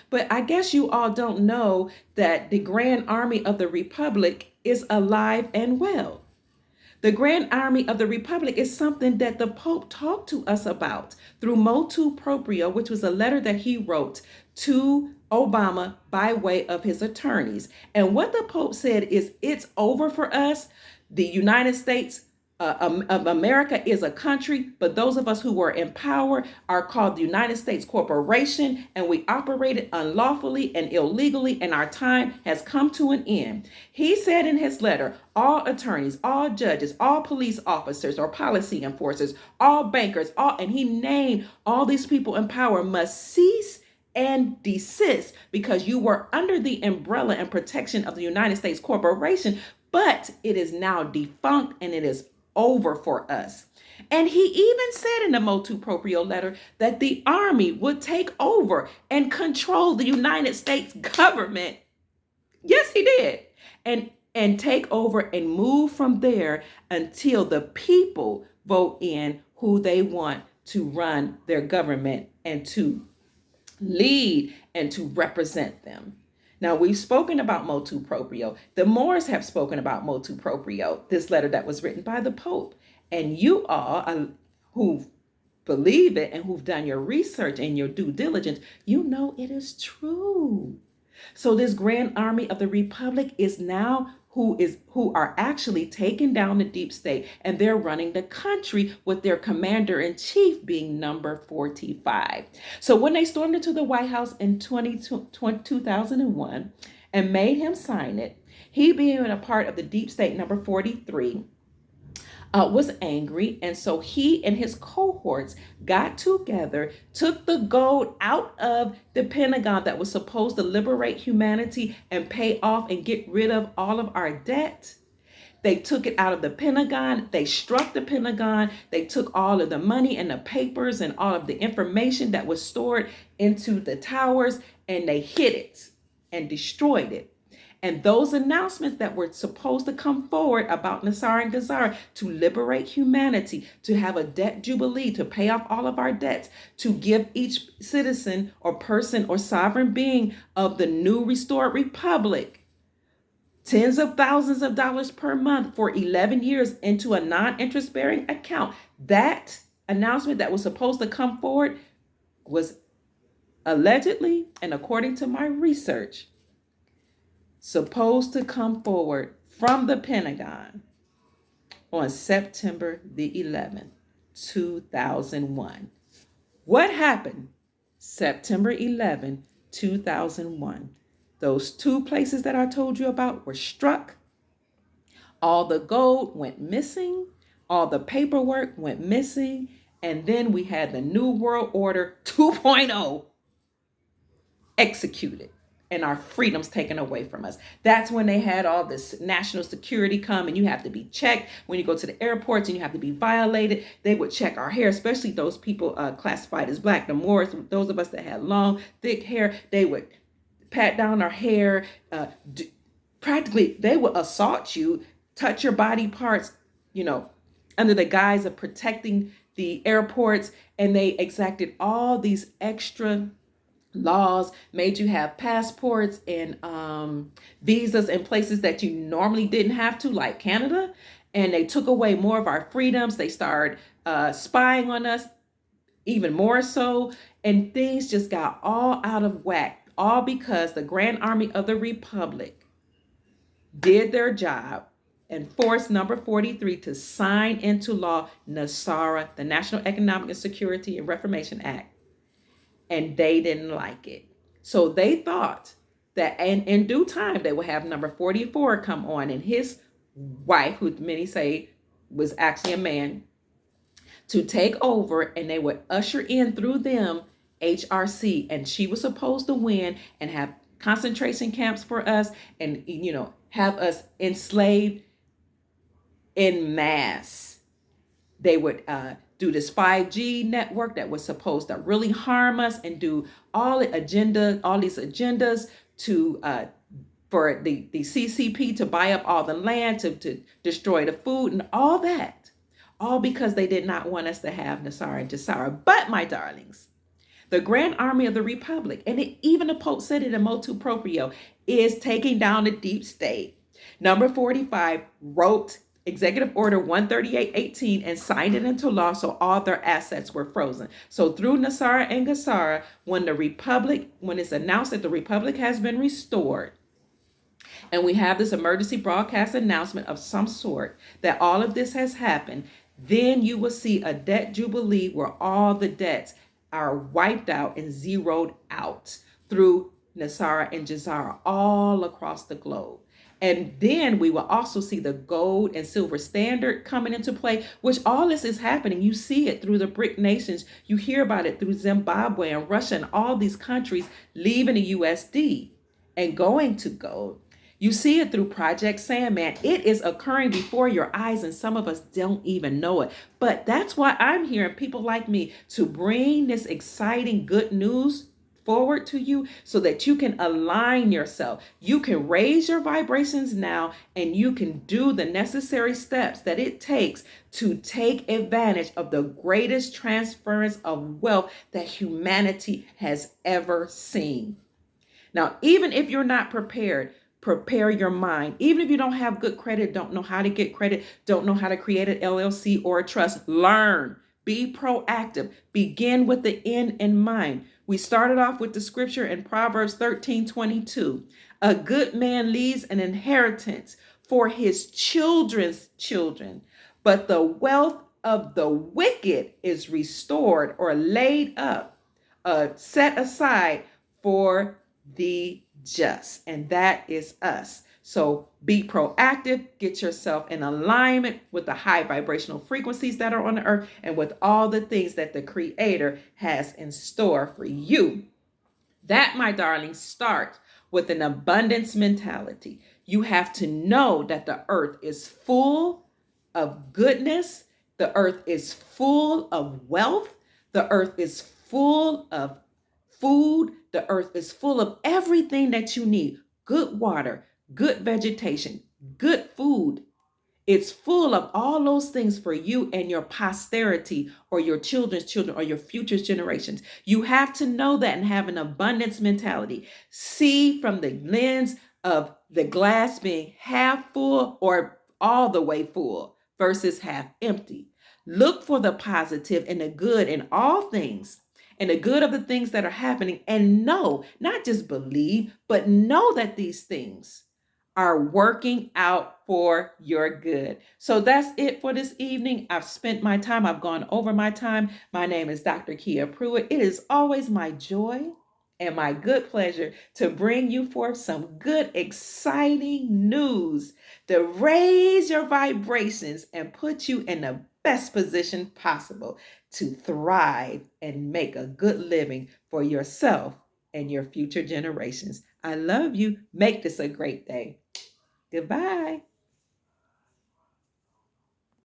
But I guess you all don't know that the Grand Army of the Republic is alive and well. The Grand Army of the Republic is something that the Pope talked to us about through Motuproprio, which was a letter that he wrote to Obama by way of his attorneys. And what the Pope said is, it's over for us. The United States of America is a country, but those of us who were in power are called the United States Corporation, and we operated unlawfully and illegally, and our time has come to an end. He said in his letter, all attorneys, all judges, all police officers or policy enforcers, all bankers, and he named all these people in power must cease and desist because you were under the umbrella and protection of the United States Corporation, but it is now defunct and it is over for us. And he even said in the Motuproprio letter that the army would take over and control the United States government. Yes, he did. And take over and move from there until the people vote in who they want to run their government and to lead and to represent them. Now, we've spoken about Motuproprio. The Moors have spoken about Motuproprio, this letter that was written by the Pope. And you all who believe it and who've done your research and your due diligence, you know it is true. So this Grand Army of the Republic is now who are actually taking down the deep state, and they're running the country with their commander-in-chief being number 45. So when they stormed into the White House in 2001 and made him sign it, he being a part of the deep state number 43, was angry, and so he and his cohorts got together, took the gold out of the Pentagon that was supposed to liberate humanity and pay off and get rid of all of our debt. They took it out of the Pentagon. They struck the Pentagon. They took all of the money and the papers and all of the information that was stored into the towers, and they hid it and destroyed it. And those announcements that were supposed to come forward about NESARA and GEZARA to liberate humanity, to have a debt jubilee, to pay off all of our debts, to give each citizen or person or sovereign being of the new restored republic tens of thousands of dollars per month for 11 years into a non-interest bearing account. That announcement that was supposed to come forward was allegedly, and according to my research, supposed to come forward from the Pentagon on September the 11th, 2001. What happened September 11, 2001? Those two places that I told you about were struck. All the gold went missing. All the paperwork went missing. And then we had the New World Order 2.0 executed and our freedoms taken away from us. That's when they had all this national security come, and you have to be checked when you go to the airports and you have to be violated. They would check our hair, especially those people classified as Black, the Moors, those of us that had long, thick hair. They would pat down our hair. Practically, they would assault you, touch your body parts, under the guise of protecting the airports. And they exacted all these extra laws, made you have passports and visas in places that you normally didn't have to, like Canada. And they took away more of our freedoms. They started spying on us even more so. And things just got all out of whack, all because the Grand Army of the Republic did their job and forced number 43 to sign into law NESARA, the National Economic and Security and Reformation Act. And they didn't like it. So they thought that in due time, they would have number 44 come on, and his wife, who many say was actually a man, to take over, and they would usher in through them HRC. And she was supposed to win and have concentration camps for us and, have us enslaved en masse. They would do this 5G network that was supposed to really harm us and do all these agendas to for the CCP to buy up all the land, to destroy the food and all that. All because they did not want us to have NESARA and GEZARA. But my darlings, The Grand Army of the Republic, and even the Pope said it in Motuproprio, is taking down the deep state. Number 45 wrote Executive Order 13818 and signed it into law, so all their assets were frozen. So through NESARA and GESARA, when it's announced that the Republic has been restored, and we have this emergency broadcast announcement of some sort that all of this has happened, then you will see a debt jubilee where all the debts are wiped out and zeroed out through NESARA and GESARA all across the globe. And then we will also see the gold and silver standard coming into play, which all this is happening. You see it through the BRIC nations. You hear about it through Zimbabwe and Russia and all these countries leaving the USD and going to gold. You see it through Project Sandman. It is occurring before your eyes, and some of us don't even know it. But that's why I'm here, and people like me, to bring this exciting good news forward to you so that you can align yourself. You can raise your vibrations now, and you can do the necessary steps that it takes to take advantage of the greatest transference of wealth that humanity has ever seen. Now, even if you're not prepared, prepare your mind. Even if you don't have good credit, don't know how to get credit, don't know how to create an LLC or a trust, learn. Be proactive. Begin with the end in mind. We started off with the scripture in Proverbs 13:22. A good man leaves an inheritance for his children's children, but the wealth of the wicked is restored or laid up, set aside for the just, and that is us. So be proactive, get yourself in alignment with the high vibrational frequencies that are on the earth and with all the things that the Creator has in store for you. That, my darling, starts with an abundance mentality. You have to know that the earth is full of goodness, the earth is full of wealth, the earth is full of food, the earth is full of everything that you need. Good water, good vegetation, good food. It's full of all those things for you and your posterity or your children's children or your future generations. You have to know that and have an abundance mentality. See from the lens of the glass being half full or all the way full versus half empty. Look for the positive and the good in all things and the good of the things that are happening, and know, not just believe, but know that these things are working out for your good. So that's it for this evening. I've spent my time. I've gone over my time. My name is Dr. Kia Pruitt. It is always my joy and my good pleasure to bring you forth some good, exciting news to raise your vibrations and put you in the best position possible to thrive and make a good living for yourself and your future generations. I love you. Make this a great day. Goodbye.